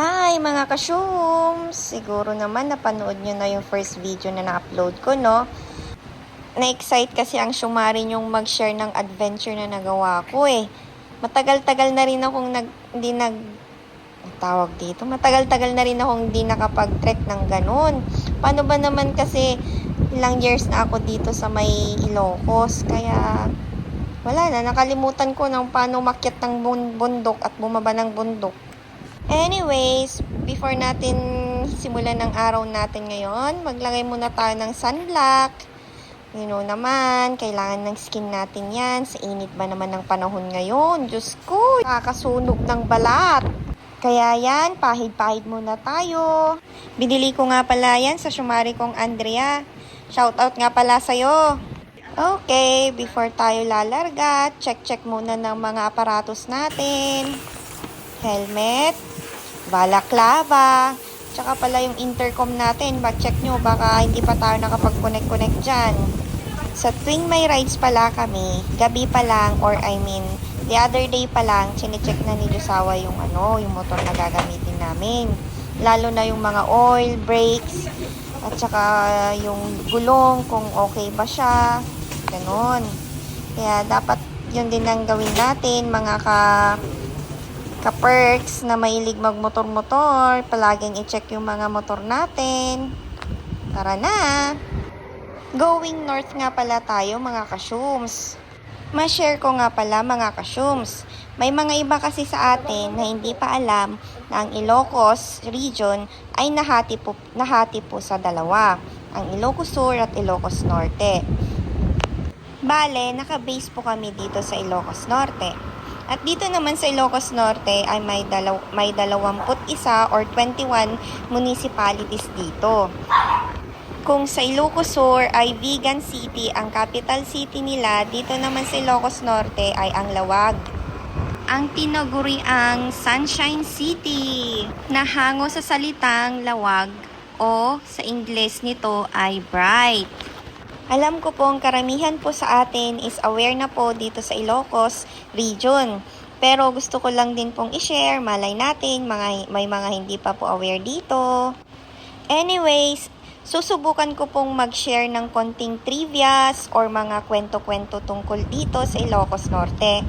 Hi mga ka-shooms! Siguro naman napanood nyo na yung first video na na-upload ko, no? Na-excite kasi ang Shumarin yung mag-share ng adventure na nagawa ko eh. Matagal-tagal na rin akong matagal-tagal na rin akong hindi nakapag-trek ng ganun. Paano ba naman kasi ilang years na ako dito sa may Ilocos, kaya wala na, nakalimutan ko ng paano makyat ng bundok at bumaba ng bundok. Anyways, before natin simulan ng araw natin ngayon, maglagay muna tayo ng sunblock. You know naman, kailangan ng skin natin yan. Sa init ba naman ng panahon ngayon? Diyos ko, nakakasunog ng balat. Kaya yan, pahid-pahid muna tayo. Binili ko nga pala yan sa Shumari kong Andrea. Shoutout nga pala sa'yo. Okay, before tayo lalarga, check muna ng mga aparatos natin. Helmet, balaklava, tsaka pala yung intercom natin. Check nyo, baka hindi pa tayo nakapag-connect dyan. Sa tuwing may rides pala kami, gabi pa lang, or the other day pa lang, chinecheck na ni Josawa yung motor na gagamitin namin. Lalo na yung mga oil, brakes, at tsaka yung gulong, kung okay ba siya, ganon. Kaya dapat yun din ang gawin natin, mga ka-perks na mahilig magmotor-motor. Palaging i-check yung mga motor natin. Tara na! Going north nga pala tayo mga ka-shooms. Ma-share ko nga pala mga ka-shooms. May mga iba kasi sa atin na hindi pa alam na ang Ilocos region ay nahati po sa dalawa. Ang Ilocos Sur at Ilocos Norte. Bale, naka-base po kami dito sa Ilocos Norte. At dito naman sa Ilocos Norte ay may 21 or 21 municipalities dito. Kung sa Ilocos Sur ay Vigan City ang capital city nila, dito naman sa Ilocos Norte ay ang Lawag. Ang tinaguriang Sunshine City na hango sa salitang Lawag o sa Ingles nito ay Bright. Alam ko pong karamihan po sa atin is aware na po dito sa Ilocos region. Pero gusto ko lang din pong i-share, malay natin, may mga hindi pa po aware dito. Anyways, susubukan ko pong mag-share ng konting trivias or mga kwento-kwento tungkol dito sa Ilocos Norte.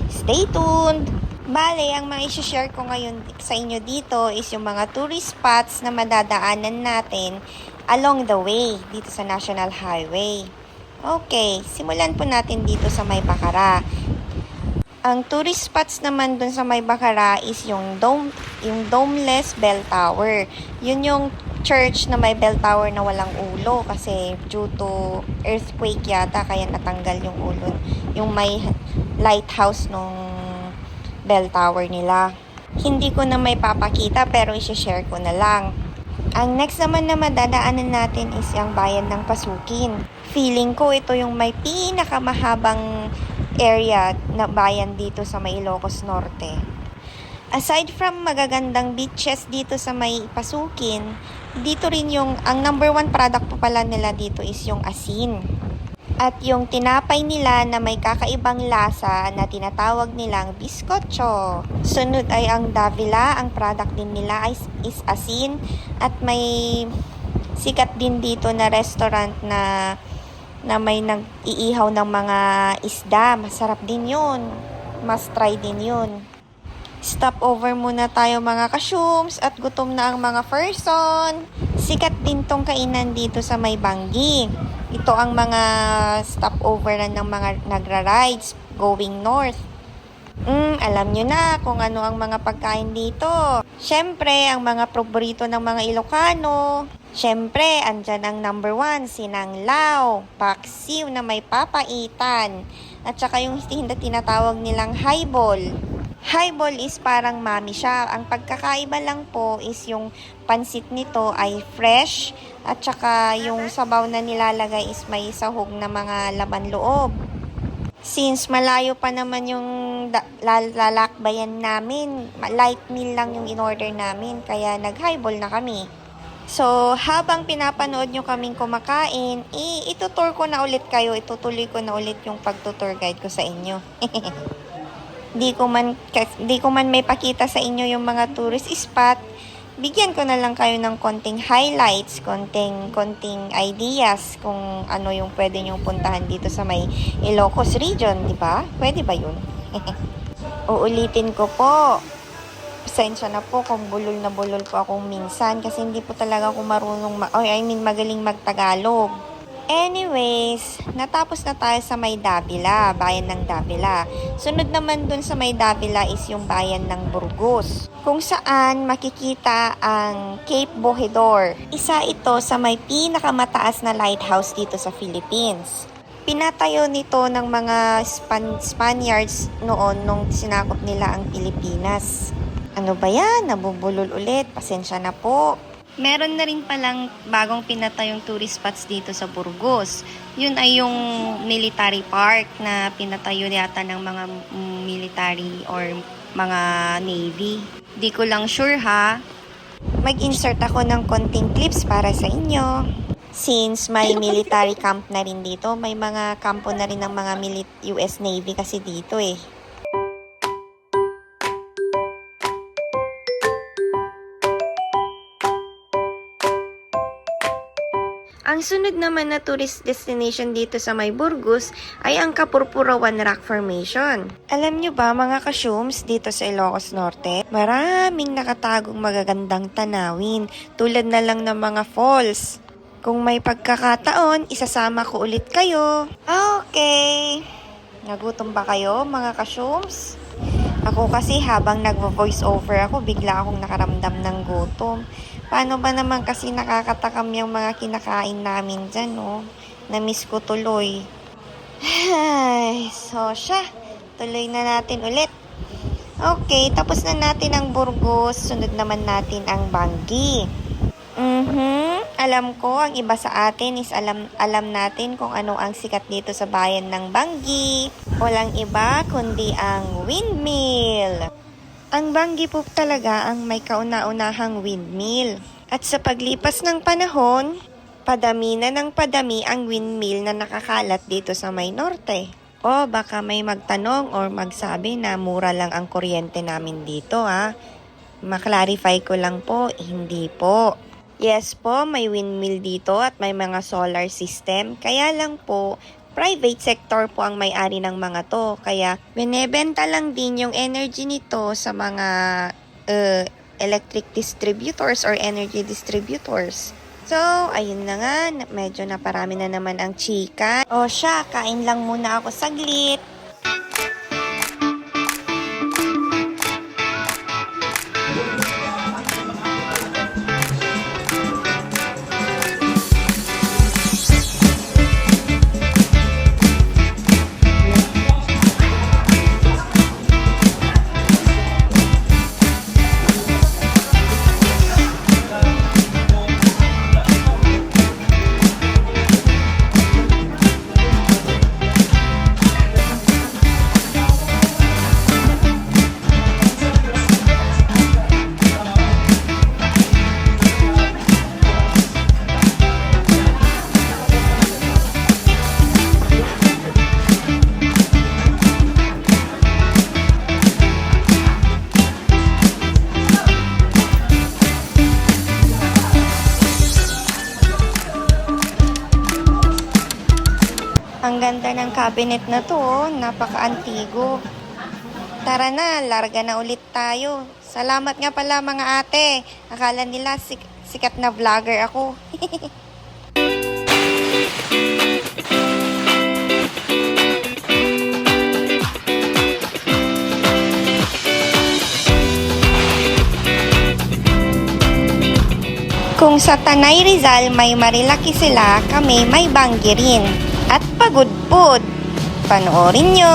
Stay tuned! Bale, ang mga i-share ko ngayon sa inyo dito is yung mga tourist spots na madadaanan natin along the way dito sa National Highway. Okay, simulan po natin dito sa May Bacara. Ang tourist spots naman dun sa May Bacara is yung domeless bell tower. Yun yung church na may bell tower na walang ulo kasi due to earthquake yata kaya natanggal yung ulo. Yung may lighthouse nung bell tower nila. Hindi ko na may papakita pero i-share ko na lang. Ang next naman na madadaanan natin is yung bayan ng Pasukin. Feeling ko ito yung may pinakamahabang area na bayan dito sa may Ilocos Norte. Aside from magagandang beaches dito sa may Pasukin, dito rin ang number 1 product po pala nila dito is yung asin. At yung tinapay nila na may kakaibang lasa na tinatawag nilang biskotso. Sunod ay ang Davila, ang product din nila is asin. At may sikat din dito na restaurant na may nag-iihaw ng mga isda. Masarap din yun. Must try din yun. Stop over muna tayo mga ka-shooms at gutom na ang mga person. Sikat din tong kainan dito sa may Banggi. Ito ang mga stopover na ng mga nagra-rides going north. Alam nyo na kung ano ang mga pagkain dito. Syempre, ang mga paborito ng mga Ilocano. Syempre, andyan ang number 1, sinanglaw, paksiw na may papaitan. At saka yung tinatawag nilang highball. Highball is parang mami siya. Ang pagkakaiba lang po is yung pansit nito ay fresh at saka yung sabaw na nilalagay is may sahog na mga laman loob. Since malayo pa naman yung lalakbayan namin, light meal lang yung in-order namin kaya nag-highball na kami. So, habang pinapanood nyo kaming kumakain, itutuloy ko na ulit yung pagtutour guide ko sa inyo. di ko man may pakita sa inyo yung mga tourist spot, bigyan ko na lang kayo ng konting highlights, konting ideas kung ano yung pwede nyong puntahan dito sa may Ilocos region, di ba? Pwede ba yun? Uulitin ko po. Pasensya na po kung bulol na bulol po akong minsan kasi hindi po talaga ako marunong, magaling magtagalog. Anyways, natapos na tayo sa may Davila, bayan ng Davila. Sunod naman dun sa may Davila is yung bayan ng Burgos, kung saan makikita ang Cape Bojador. Isa ito sa may pinakamataas na lighthouse dito sa Philippines. Pinatayo nito ng mga Spaniards noon nung sinakop nila ang Pilipinas. Ano ba yan? Nabubulol ulit. Pasensya na po. Meron na rin palang bagong pinatayong tourist spots dito sa Burgos. Yun ay yung military park na pinatayo yata ng mga military or mga navy. Di ko lang sure ha. Mag-insert ako ng konting clips para sa inyo. Since may military camp na rin dito, may mga kampo na rin ng mga US Navy kasi dito eh. Ang sunod naman na tourist destination dito sa may Burgos ay ang Kapurpurawan Rock Formation. Alam nyo ba mga kasyums, dito sa Ilocos Norte, maraming nakatagong magagandang tanawin tulad na lang ng mga falls. Kung may pagkakataon, isasama ko ulit kayo. Okay. Nagutom ba kayo mga kasyums? Ako kasi habang nagvo-voice over ako, bigla akong nakaramdam ng gutom. Paano ba naman kasi nakakatakam yung mga kinakain namin dyan, no? Na-miss ko tuloy. Ay, so siya. Tuloy na natin ulit. Okay, tapos na natin ang Burgos. Sunod naman natin ang Bangi. Alam ko, ang iba sa atin is alam natin kung ano ang sikat dito sa bayan ng Bangi. Walang iba kundi ang windmill. Ang Bangi po talaga ang may kauna-unahang windmill. At sa paglipas ng panahon, padami na ng padami ang windmill na nakakalat dito sa may norte. O baka may magtanong or magsabi na mura lang ang kuryente namin dito ha. Ma-clarify ko lang po, hindi po. Yes po, may windmill dito at may mga solar system. Kaya lang po, private sector po ang may-ari ng mga to. Kaya, binebenta lang din yung energy nito sa mga electric distributors or energy distributors. So, ayun na nga. Medyo naparami na naman ang chika. O siya, kain lang muna ako saglit. Ang ganda ng cabinet na to, napaka-antigo. Tara na, larga na ulit tayo. Salamat nga pala mga ate. Akala nila sikat na vlogger ako. Kung sa Tanay Rizal may Marilaki sila, kami may Bangi rin. At Pagudpud. Panoorin nyo!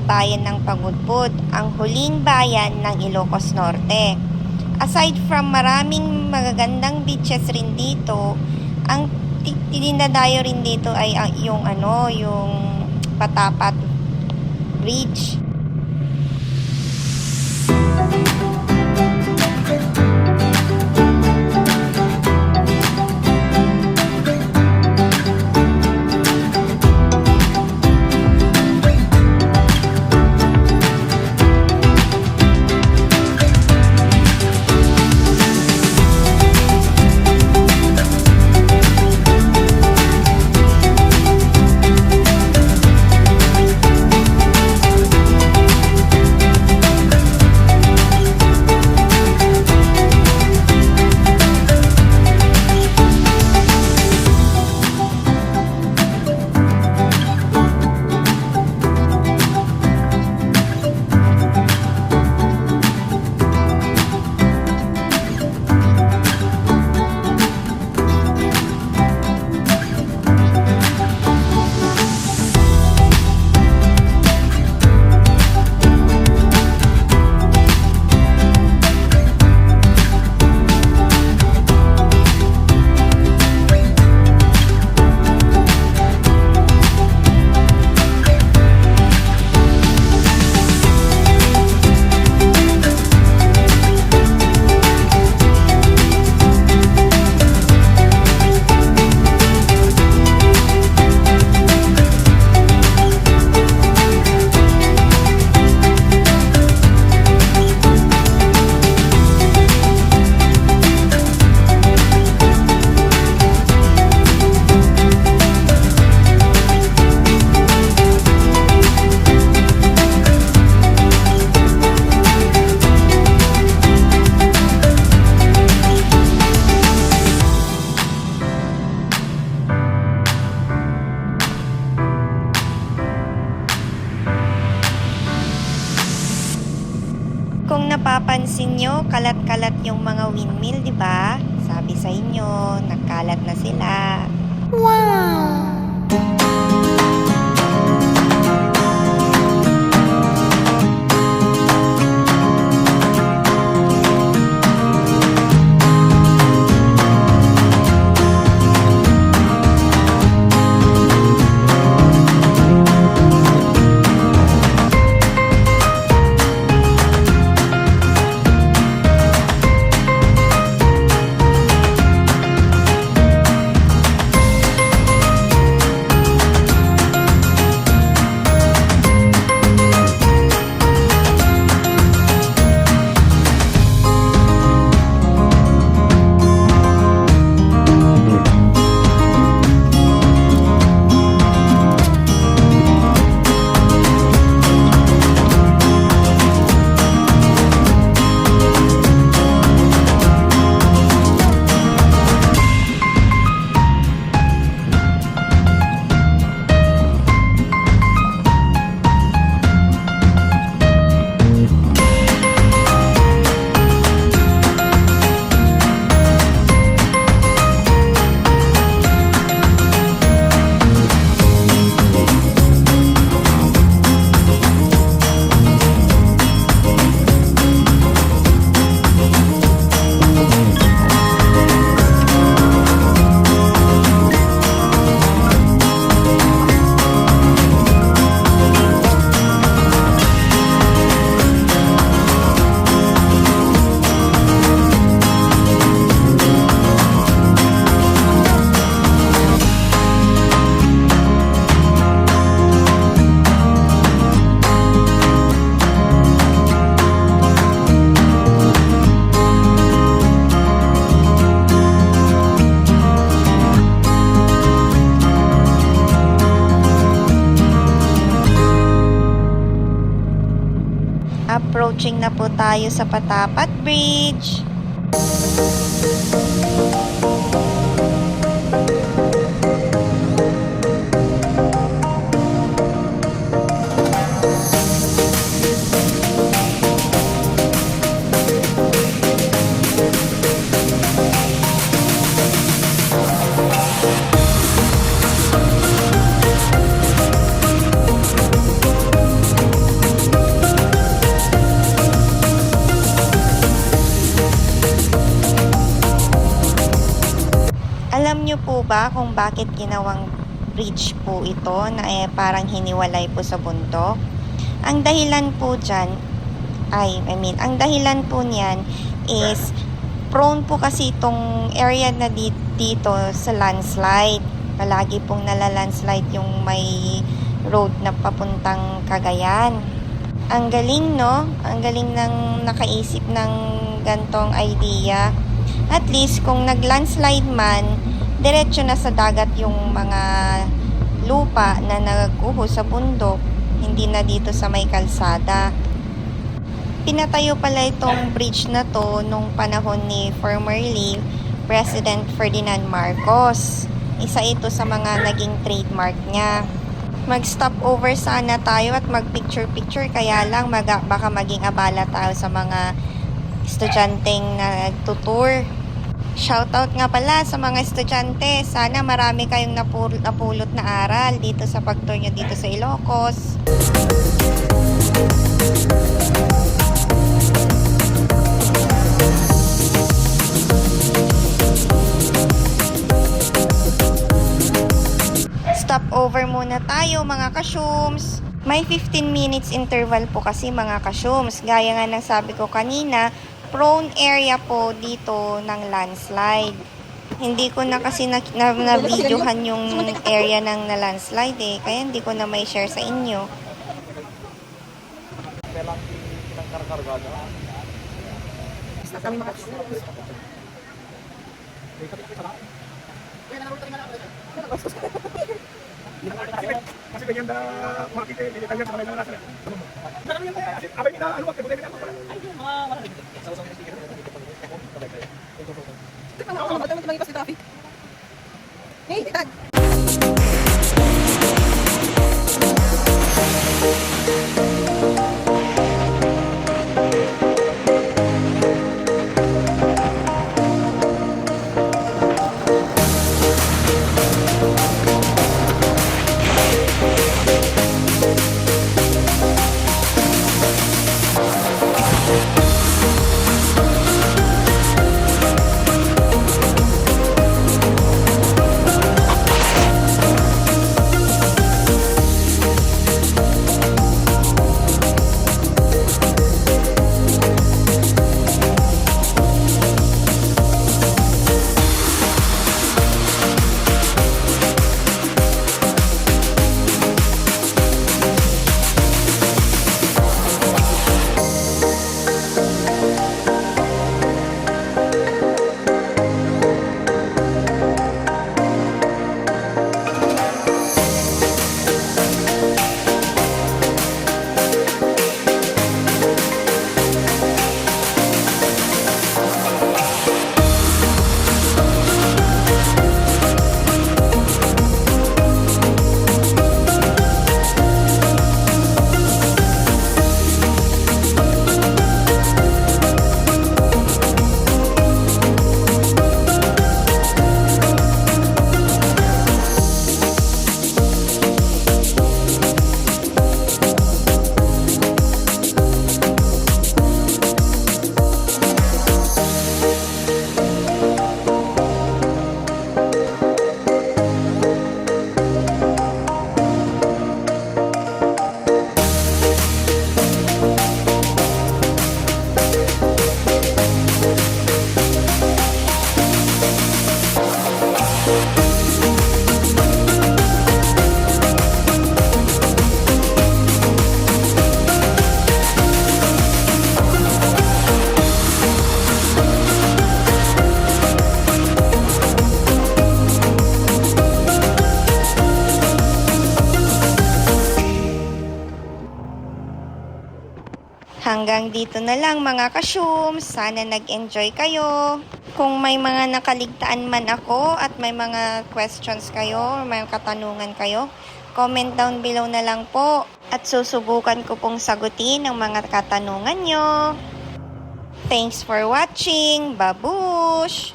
bayan ng Pangudpud, ang huling bayan ng Ilocos Norte. Aside from maraming magagandang beaches rin dito, ang dinadayo rin dito ay yung Patapat Bridge. Kung napapansin nyo, kalat-kalat yung mga windmill, di ba? Sabi sa inyo, nagkalat na sila. Wow! Approaching na po tayo sa Patapat Bridge. Alam nyo po ba kung bakit ginawang bridge po ito na parang hiniwalay po sa bundok? Ang dahilan po dyan, ang dahilan po niyan is prone po kasi itong area na dito sa landslide. Palagi pong nalalandslide yung may road na papuntang Cagayan. Ang galing, no? Ang galing ng nakaisip ng gantong idea. At least kung naglandslide man, diretso na sa dagat yung mga lupa na nagkuho sa bundok, hindi na dito sa may kalsada. Pinatayo pala itong bridge na to nung panahon ni formerly President Ferdinand Marcos. Isa ito sa mga naging trademark niya. Mag-stop over sana tayo at mag-picture-picture, kaya lang baka maging abala tayo sa mga estudyanteng nagtutour. Shoutout nga pala sa mga estudyante. Sana marami kayong napulot na aral dito sa pag-tour nyo dito sa Ilocos. Stop over muna tayo mga kasyums. May 15 minutes interval po kasi mga kasyums. Gaya nga ng sabi ko kanina, prone area po dito ng landslide. Hindi ko na kasi na-videohan yung area ng landslide kaya hindi ko na may share sa inyo. Kasi ganyan na makikita yung kanya sa mga nasa. Ano yan? Abay kita ano wag problema na pala. Ay yung mga wala rin. Sa usap ng speaker. Tingnan mo ako, madami tayong traffic. Hey, tag. Hanggang dito na lang mga kasyums. Sana nag-enjoy kayo. Kung may mga nakaligtaan man ako at may mga questions kayo, may katanungan kayo, comment down below na lang po. At susubukan ko pong sagutin ang mga katanungan nyo. Thanks for watching. Babush!